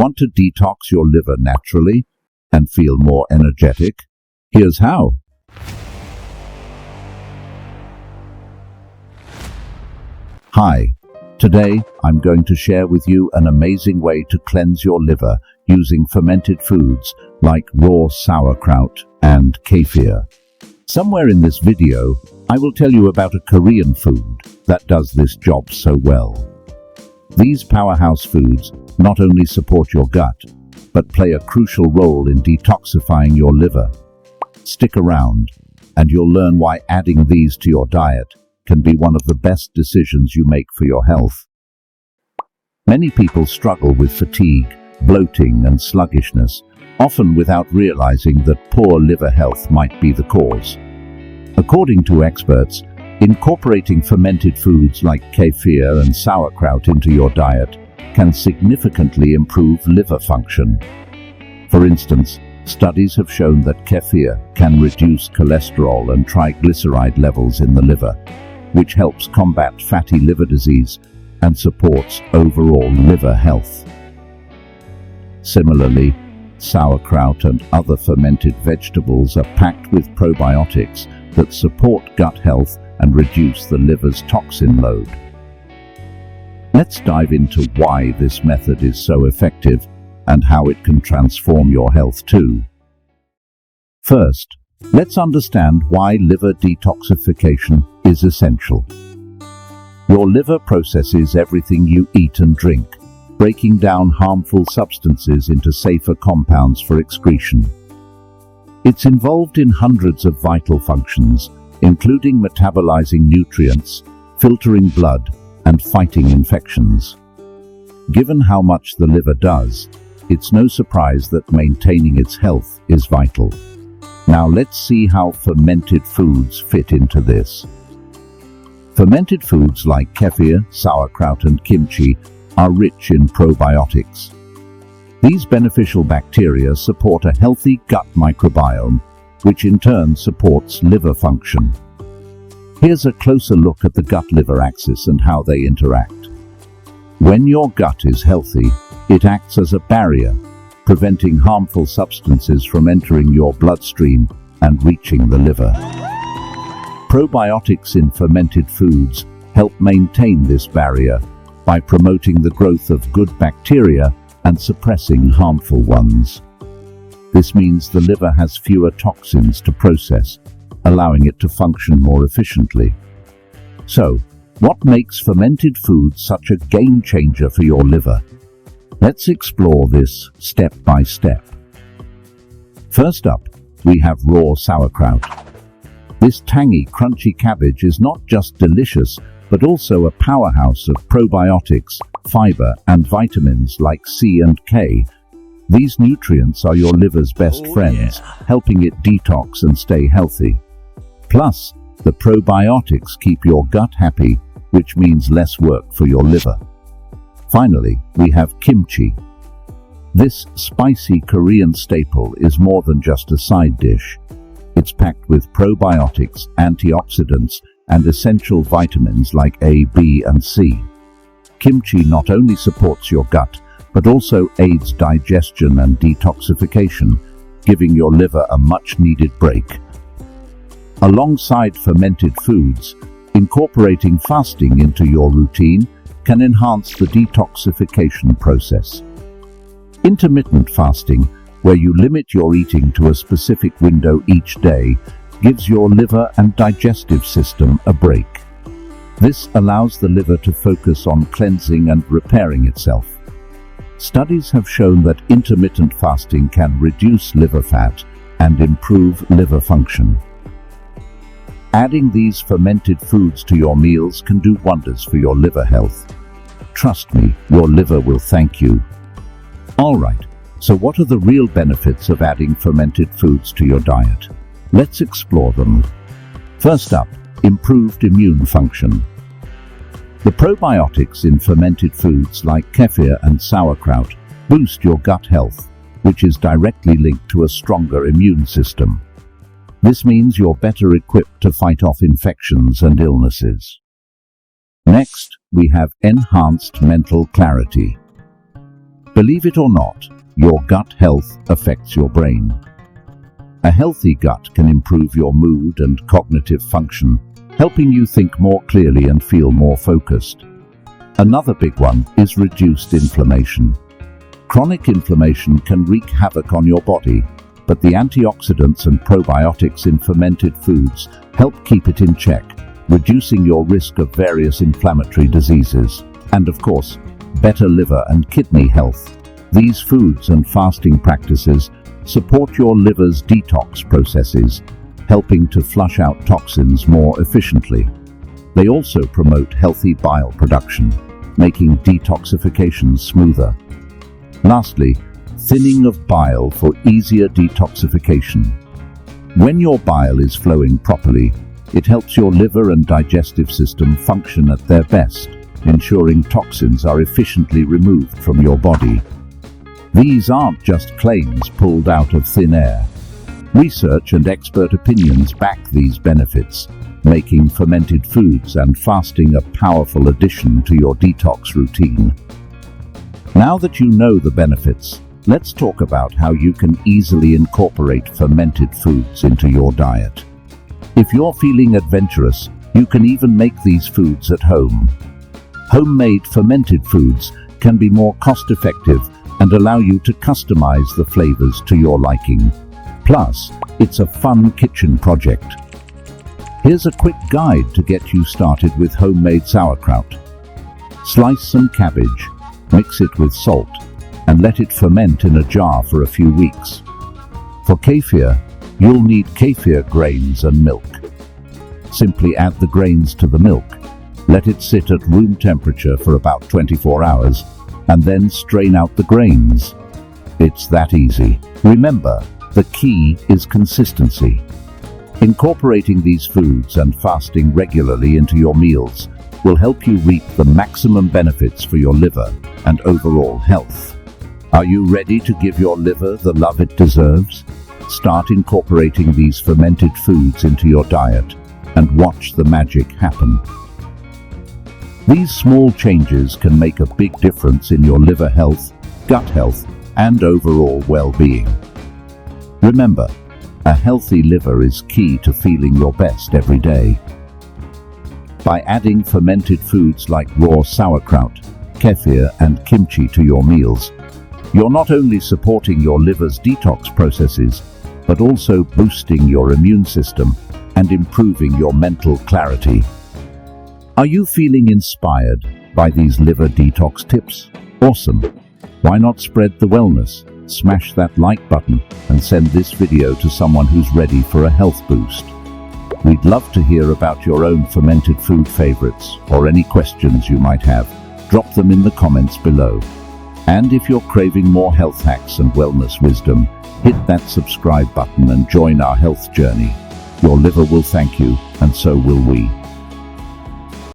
Want to detox your liver naturally and feel more energetic? Here's how. Hi, today I'm going to share with you an amazing way to cleanse your liver using fermented foods like raw sauerkraut and kefir. Somewhere in this video, I will tell you about a Korean food that does this job so well. These powerhouse foods not only support your gut, but play a crucial role in detoxifying your liver. Stick around, and you'll learn why adding these to your diet can be one of the best decisions you make for your health. Many people struggle with fatigue, bloating, and sluggishness, often without realizing that poor liver health might be the cause. According to experts, incorporating fermented foods like kefir and sauerkraut into your diet can significantly improve liver function. For instance, studies have shown that kefir can reduce cholesterol and triglyceride levels in the liver, which helps combat fatty liver disease and supports overall liver health. Similarly, sauerkraut and other fermented vegetables are packed with probiotics that support gut health and reduce the liver's toxin load. Let's dive into why this method is so effective and how it can transform your health too. First, let's understand why liver detoxification is essential. Your liver processes everything you eat and drink, breaking down harmful substances into safer compounds for excretion. It's involved in hundreds of vital functions, including metabolizing nutrients, filtering blood, and fighting infections. Given how much the liver does, it's no surprise that maintaining its health is vital. Now let's see how fermented foods fit into this. Fermented foods like kefir, sauerkraut, and kimchi are rich in probiotics. These beneficial bacteria support a healthy gut microbiome, which in turn supports liver function. Here's a closer look at the gut-liver axis and how they interact. When your gut is healthy, it acts as a barrier, preventing harmful substances from entering your bloodstream and reaching the liver. Probiotics in fermented foods help maintain this barrier by promoting the growth of good bacteria and suppressing harmful ones. This means the liver has fewer toxins to process, allowing it to function more efficiently. So, what makes fermented foods such a game changer for your liver? Let's explore this step by step. First up, we have raw sauerkraut. This tangy, crunchy cabbage is not just delicious, but also a powerhouse of probiotics, fiber, and vitamins like C and K. These nutrients are your liver's best friends, helping it detox and stay healthy. Plus, the probiotics keep your gut happy, which means less work for your liver. Finally, we have kimchi. This spicy Korean staple is more than just a side dish. It's packed with probiotics, antioxidants, and essential vitamins like A, B, and C. Kimchi not only supports your gut, but also aids digestion and detoxification, giving your liver a much-needed break. Alongside fermented foods, incorporating fasting into your routine can enhance the detoxification process. Intermittent fasting, where you limit your eating to a specific window each day, gives your liver and digestive system a break. This allows the liver to focus on cleansing and repairing itself. Studies have shown that intermittent fasting can reduce liver fat and improve liver function. Adding these fermented foods to your meals can do wonders for your liver health. Trust me, your liver will thank you. Alright, so what are the real benefits of adding fermented foods to your diet? Let's explore them. First up, improved immune function. The probiotics in fermented foods like kefir and sauerkraut boost your gut health, which is directly linked to a stronger immune system. This means you're better equipped to fight off infections and illnesses. Next, we have enhanced mental clarity. Believe it or not, your gut health affects your brain. A healthy gut can improve your mood and cognitive function, helping you think more clearly and feel more focused. Another big one is reduced inflammation. Chronic inflammation can wreak havoc on your body, but the antioxidants and probiotics in fermented foods help keep it in check, reducing your risk of various inflammatory diseases. And of course, better liver and kidney health. These foods and fasting practices support your liver's detox processes, helping to flush out toxins more efficiently. They also promote healthy bile production, making detoxification smoother. Lastly, thinning of bile for easier detoxification. When your bile is flowing properly, it helps your liver and digestive system function at their best, ensuring toxins are efficiently removed from your body. These aren't just claims pulled out of thin air. Research and expert opinions back these benefits, making fermented foods and fasting a powerful addition to your detox routine. Now that you know the benefits, let's talk about how you can easily incorporate fermented foods into your diet. If you're feeling adventurous, you can even make these foods at home. Homemade fermented foods can be more cost-effective and allow you to customize the flavors to your liking. Plus, it's a fun kitchen project. Here's a quick guide to get you started with homemade sauerkraut. Slice some cabbage, mix it with salt, and let it ferment in a jar for a few weeks. For kefir, you'll need kefir grains and milk. Simply add the grains to the milk, let it sit at room temperature for about 24 hours, and then strain out the grains. It's that easy. Remember, the key is consistency. Incorporating these foods and fasting regularly into your meals will help you reap the maximum benefits for your liver and overall health. Are you ready to give your liver the love it deserves? Start incorporating these fermented foods into your diet and watch the magic happen. These small changes can make a big difference in your liver health, gut health, and overall well-being. Remember, a healthy liver is key to feeling your best every day. By adding fermented foods like raw sauerkraut, kefir, and kimchi to your meals, you're not only supporting your liver's detox processes, but also boosting your immune system and improving your mental clarity. Are you feeling inspired by these liver detox tips? Awesome! Why not spread the wellness? Smash that like button and send this video to someone who's ready for a health boost. We'd love to hear about your own fermented food favorites or any questions you might have. Drop them in the comments below. And if you're craving more health hacks and wellness wisdom, hit that subscribe button and join our health journey. Your liver will thank you, and so will we.